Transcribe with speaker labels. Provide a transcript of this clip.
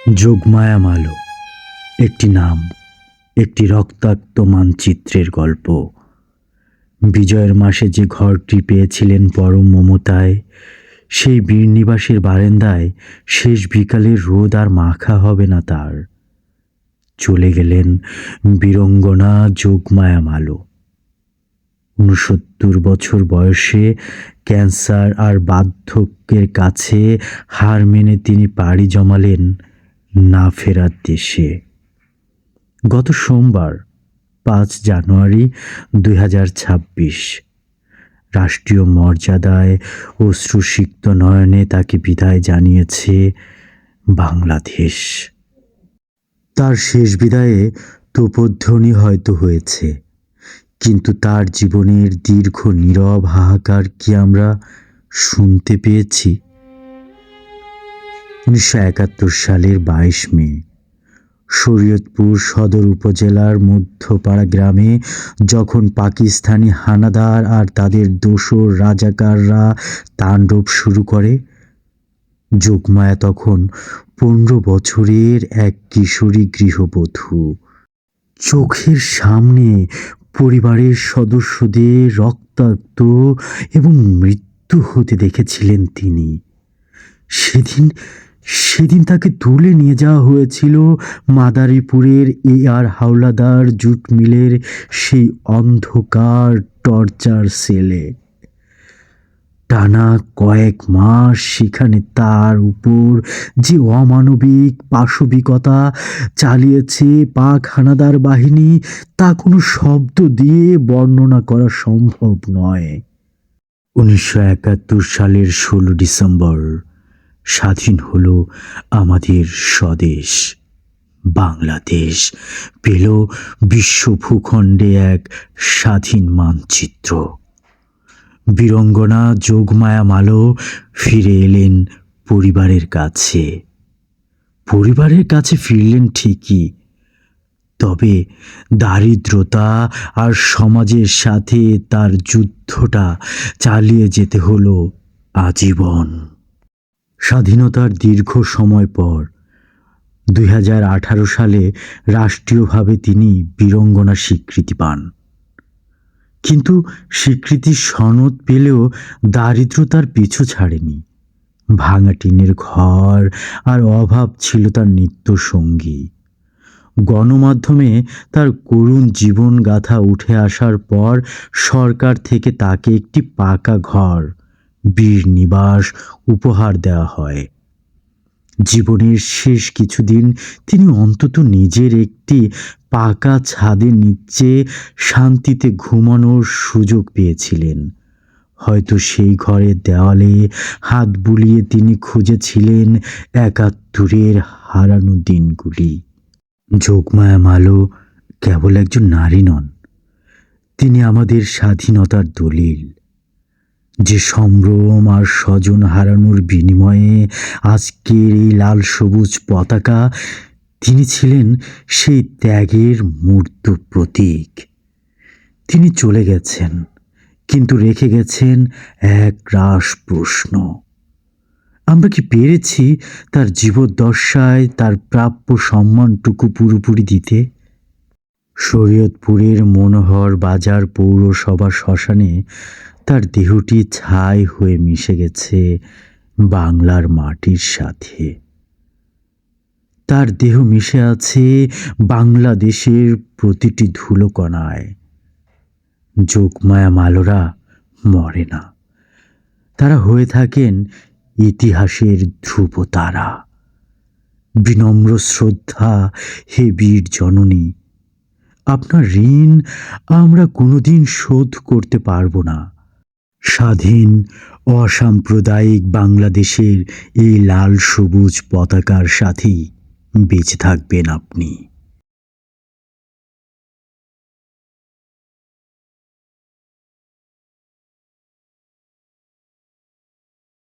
Speaker 1: যোগমায়া মালো একটি নাম, একটি রক্তাক্ত মানচিত্রের গল্প। বিজয়ের মাসে যে ঘরটি পেয়েছিলেন পরম মমতায়, সেই বীরনিবাসের বারান্দায় শেষ বিকালের রোদ আর মাখা হবে না তার। চলে গেলেন বীরঙ্গনা যোগমায়া মালো। ৬৯ বছর বয়সে ক্যান্সার আর বার্ধক্যের কাছে হার মেনে তিনি পাড়ি জমালেন না ফেরার দেশে। গত সোমবার ৫ জানুয়ারি ২০২৬ রাষ্ট্রীয় মর্যাদায় অশ্রুসিক্ত নয়নে তাকে বিদায় জানিয়েছে বাংলাদেশ। তার শেষ বিদায়ে তোপধ্বনি হয়তো হয়েছে, কিন্তু তার জীবনের দীর্ঘ নীরব হাহাকার কি আমরা শুনতে পেয়েছি? ১৯৭১ সালের ২২ মে শরীয়তপুর সদর উপজেলার মধ্যপাড়া গ্রামে যখন পাকিস্তানি হানাদার আর তাদের দোসর রাজাকাররা তাণ্ডব শুরু করে, যোগমায়া তখন ১৫ বছরের এক কিশোরী গৃহবধূ। চোখের সামনে পরিবারের সদস্যদের রক্তাক্ত এবং মৃত্যু হতে দেখেছিলেন তিনি। সেদিন তাকে তুলে নিয়ে যাওয়া হয়েছিল মাদারীপুরের আর হাওলাদার জুট মিলের সেই অন্ধকার টর্চার সেলে। টানা কয়েক মাস সেখানে তার উপর যে অমানবিক পাশবিকতা চালিয়েছে পাক হানাদার বাহিনী, তা কোনো শব্দ দিয়ে বর্ণনা করা সম্ভব নয়। ১৯৭১ সালের ১৬ ডিসেম্বর স্বাধীন হলো আমাদের স্বদেশ। বাংলাদেশ পেল বিশ্ব ভূখণ্ডে এক স্বাধীন মানচিত্র। বীরঙ্গনা যোগমায়া মালো ফিরে এলেন পরিবারের কাছে। পরিবারের কাছে ফিরলেন ঠিকই, তবে দারিদ্রতা আর সমাজের সাথে তার যুদ্ধটা চালিয়ে যেতে হলো আজীবন। স্বাধীনতার দীর্ঘ সময় পর ২০১৮ সালে রাষ্ট্রীয়ভাবে তিনি বীরঙ্গনা স্বীকৃতি পান। কিন্তু স্বীকৃতির সনদ পেলেও দারিদ্রতার পিছু ছাড়েনি। ভাঙা টিনের ঘর আর অভাব ছিল তার নিত্যসঙ্গী। গণমাধ্যমে তার করুণ জীবনগাথা উঠে আসার পর সরকার থেকে তাকে একটি পাকা ঘর, বীরনিবাস উপহার দেওয়া হয়। জীবনের শেষ কিছুদিন তিনি অন্তত নিজের একটি পাকা ছাদের নিচে শান্তিতে ঘুমানোর সুযোগ পেয়েছিলেন। হয়তো সেই ঘরের দেওয়ালে হাত বুলিয়ে তিনি খুঁজেছিলেন ৭১-এর হারানো দিনগুলি। যোগমায়া মালো কেবল একজন নারী নন, তিনি আমাদের স্বাধীনতার দলিল। যে সম্ভ্রম আর স্বজন হারানোর বিনিময়ে আজকের এই লাল সবুজ পতাকা, তিনি ছিলেন সেই ত্যাগের মূর্ত প্রতীক। তিনি চলে গেছেন, কিন্তু রেখে গেছেন এক রাশ প্রশ্ন। আমরা কি পেরেছি তার জীবদ্দশায় তার প্রাপ্য সম্মানটুকু পুরোপুরি দিতে? শরীয়তপুরের মনোহর বাজার পৌরসভা শ্মশানে তার দেহটি ছাই হয়ে মিশে গেছে বাংলার মাটির সাথে। তার দেহ মিশে আছে বাংলাদেশের প্রতিটি ধুলোকণায়। যোগমায়া মালোরা মরে না, তারা হয়ে থাকেন ইতিহাসের ধ্রুবতারা। বিনম্র শ্রদ্ধা হে বীর জননী, আপনার ঋণ আমরা কোনোদিন শোধ করতে পারবো না। স্বাধীন অসাম্প্রদায়িক বাংলাদেশের এই লাল সবুজ পতাকার সাথেই বেঁচে থাকবেন আপনি।